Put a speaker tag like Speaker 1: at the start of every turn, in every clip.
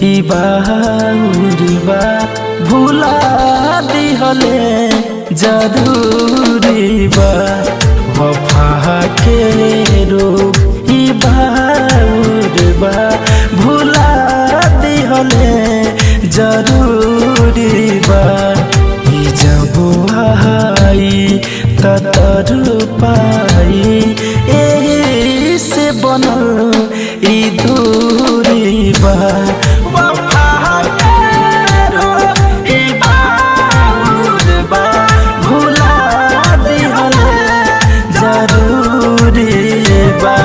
Speaker 1: ई बाउरी बा भुला दिहले जरूरी बा वफा के रूप ई बाउरी बा भुला दिहले जरूरी बा ई जब आई ततर पाई एही से बनल ई दूरी बा वफा के रूप ई बाउरी बा भुला दिहले जरूरी बा।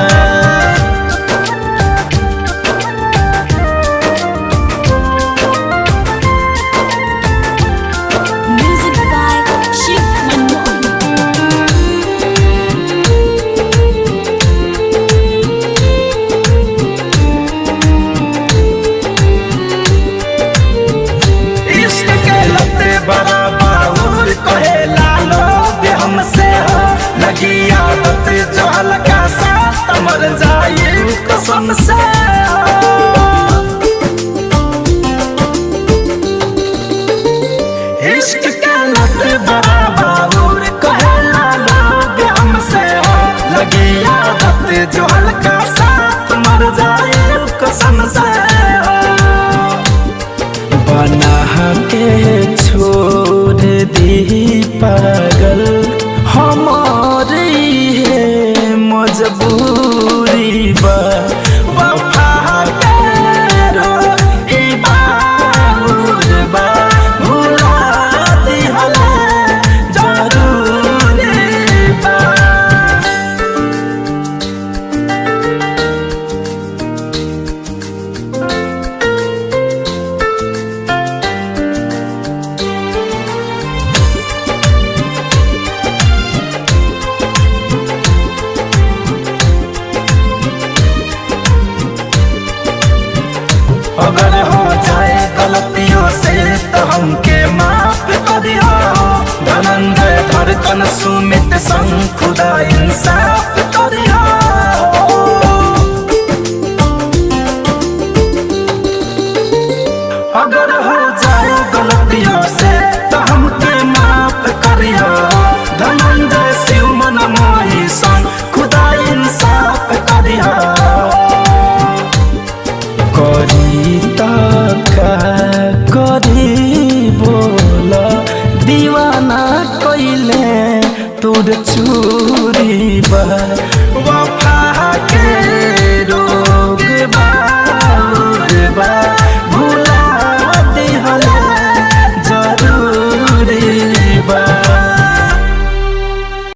Speaker 2: Music by Shiv Manmohan.
Speaker 1: इश्क के लते बड़ा बाउर कहेला लोग हमसे हो लगी आदत जो हल्का सा मर जाए कसम से इश्क के लते बड़ा बाउर कहेला लोग हमसे हो लगी आदत जो हल्का सा मर जाए कसम से बना के छोड़ दी पागल हमारी है मजबूरी बा वफा के रूप ई बाउरी बा भुला दिहले जरूरी बा। अगर हो जाए गलतियों से तो हमके माफ कर दिया धनंजय धड़कन सुमित संग खुदा इंसाफ कर दिया। अगर हो जाए गलतियों